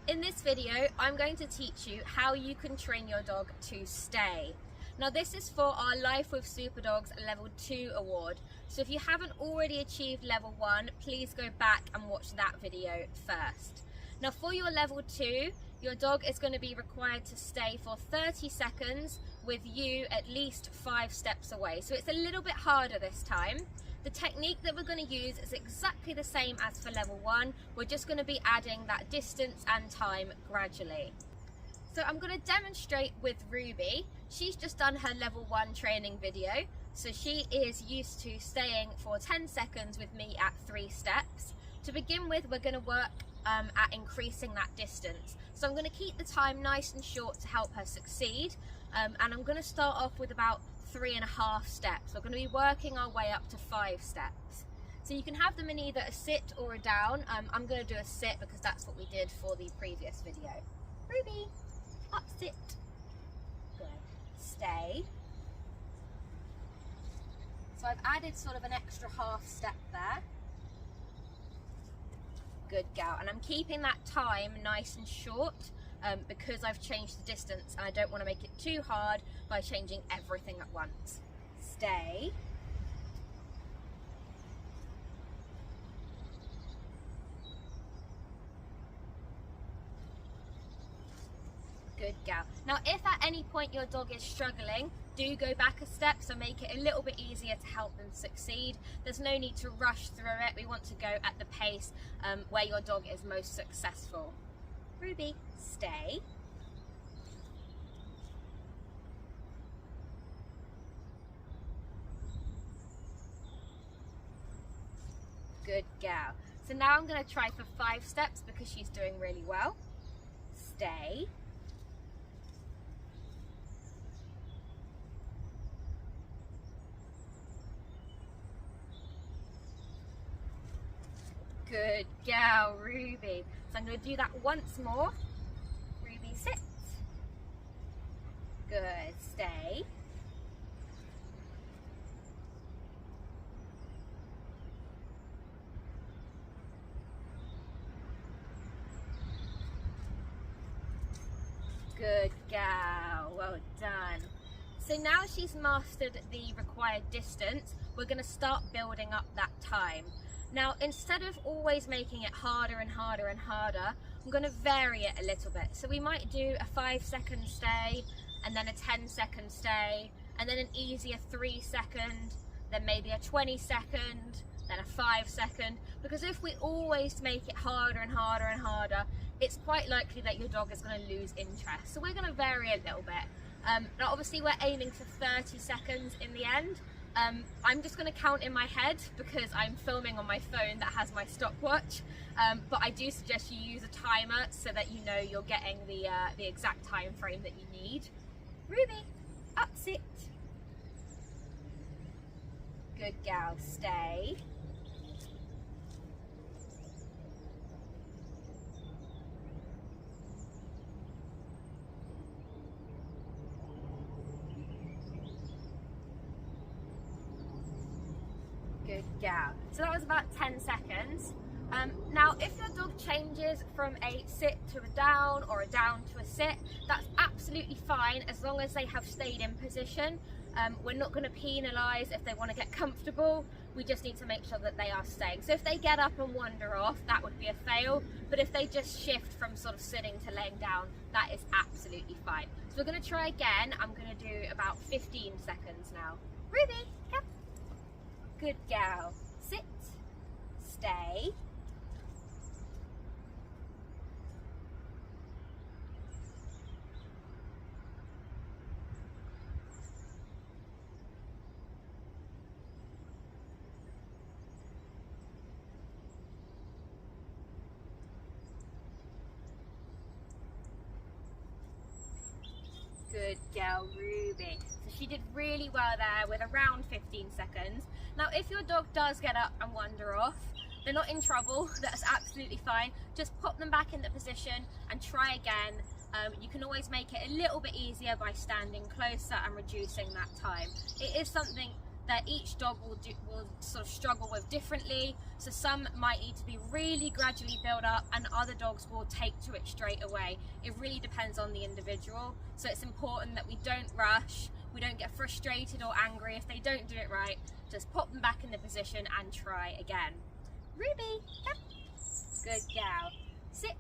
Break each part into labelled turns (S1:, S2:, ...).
S1: In this video, I'm going to teach you how you can train your dog to stay. Now this is for our Life with Superdogs Level 2 award. So if you haven't already achieved Level 1, please go back and watch that video first. Now for your Level 2, your dog is going to be required to stay for 30 seconds with you at least 5 steps away. So it's a little bit harder this time. The technique that we're going to use is exactly the same as for Level 1. We're just going to be adding that distance and time gradually. So I'm going to demonstrate with Ruby. She's just done her Level 1 training video. So she is used to staying for 10 seconds with me at 3 steps. To begin with, we're going to work at increasing that distance. So I'm going to keep the time nice and short to help her succeed. And I'm going to start off with about 3.5 steps. We're going to be working our way up to 5 steps. So you can have them in either a sit or a down. I'm going to do a sit because that's what we did for the previous video. Ruby, up, sit. Good. Stay. So I've added sort of an extra half step there. Good gal. And I'm keeping that time nice and short because I've changed the distance and I don't want to make it too hard by changing everything at once. Stay. Good gal. Now if at any point your dog is struggling, do go back a step, so make it a little bit easier to help them succeed. There's no need to rush through it. We want to go at the pace where your dog is most successful. Ruby, stay. Good gal. So now I'm going to try for 5 steps because she's doing really well. Stay. Good gal, Ruby. So I'm going to do that once more. Ruby, sit. Good, stay. Good gal, well done. So now she's mastered the required distance, we're going to start building up that time. Now, instead of always making it harder and harder and harder, I'm going to vary it a little bit. So we might do a 5-second stay, and then a 10-second stay, and then an easier 3-second, then maybe a 20-second, then a 5-second. Because if we always make it harder and harder and harder, it's quite likely that your dog is going to lose interest. So we're going to vary a little bit. Now obviously we're aiming for 30 seconds in the end. I'm just going to count in my head because I'm filming on my phone that has my stopwatch, but I do suggest you use a timer so that you know you're getting the exact time frame that you need. Ruby, up, sit. Good gal, stay. Good gal. So that was about 10 seconds. Now if your dog changes from a sit to a down or a down to a sit, that's absolutely fine as long as they have stayed in position. We're not going to penalise if they want to get comfortable. We just need to make sure that they are staying. So if they get up and wander off, that would be a fail. But if they just shift from sort of sitting to laying down, that is absolutely fine. So we're going to try again. I'm going to do about 15 seconds now. Ruby, come. Good gal. Sit. Stay. Good gal, Ruby. So she did really well there with around 15 seconds. Now if your dog does get up and wander off, they're not in trouble, that's absolutely fine. Just pop them back in the position and try again. You can always make it a little bit easier by standing closer and reducing that time. It is something that each dog will sort of struggle with differently. So some might need to be really gradually built up, and other dogs will take to it straight away. It really depends on the individual. So it's important that we don't rush, we don't get frustrated or angry if they don't do it right. Just pop them back in the position and try again. Ruby, come. Good gal. Sit.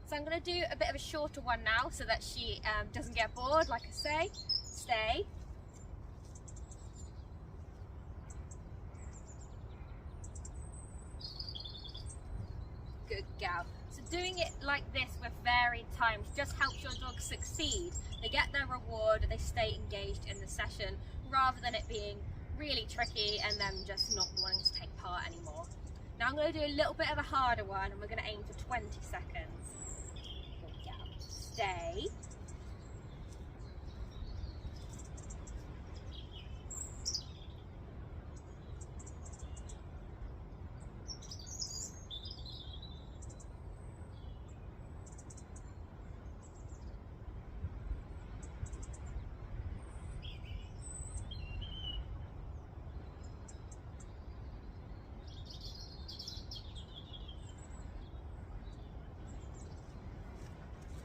S1: So I'm going to do a bit of a shorter one now so that she doesn't get bored, like I say. Stay. Good gal. So doing it like this with varied times just helps your dog succeed. They get their reward, they stay engaged in the session, rather than it being really tricky and them just not wanting to take part anymore. Now I'm going to do a little bit of a harder one, and we're going to aim for 20 seconds. Good gal. Stay.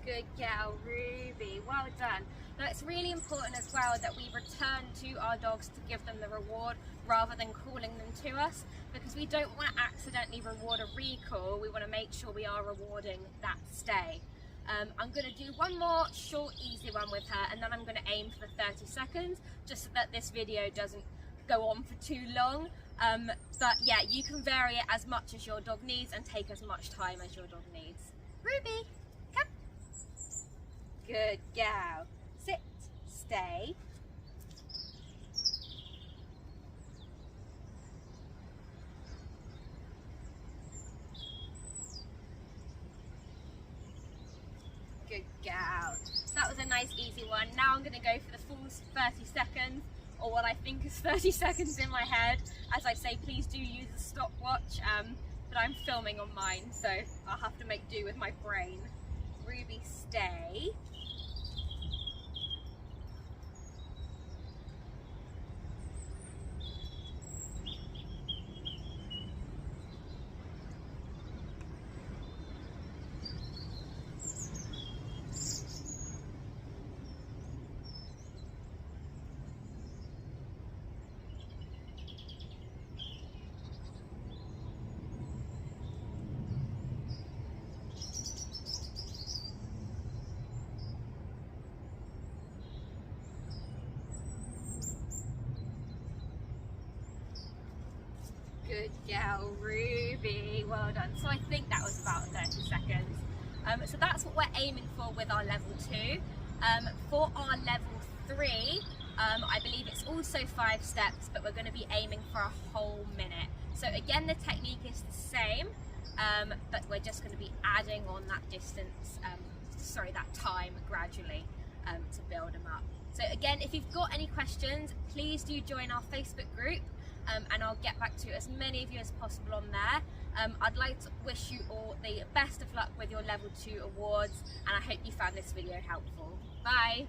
S1: Good gal, Ruby, well done. Now it's really important as well that we return to our dogs to give them the reward rather than calling them to us, because we don't want to accidentally reward a recall. We want to make sure we are rewarding that stay. I'm going to do one more short, easy one with her, and then I'm going to aim for the 30 seconds, just so that this video doesn't go on for too long. But yeah, you can vary it as much as your dog needs and take as much time as your dog needs. Ruby, come. Good gal. Sit, stay. Good gal. That was a nice easy one. Now I'm going to go for the full 30 seconds, or what I think is 30 seconds in my head. As I say, please do use a stopwatch, but I'm filming on mine, so I'll have to make do with my brain. Ruby, stay. Good gal, Ruby, well done. So I think that was about 30 seconds. So that's what we're aiming for with our level 2. For our level 3, I believe it's also 5 steps, but we're going to be aiming for a whole minute. So again, the technique is the same, but we're just going to be adding on that distance, that time gradually to build them up. So again, if you've got any questions, please do join our Facebook group. And I'll get back to as many of you as possible on there. I'd like to wish you all the best of luck with your level 2 awards, and I hope you found this video helpful. Bye!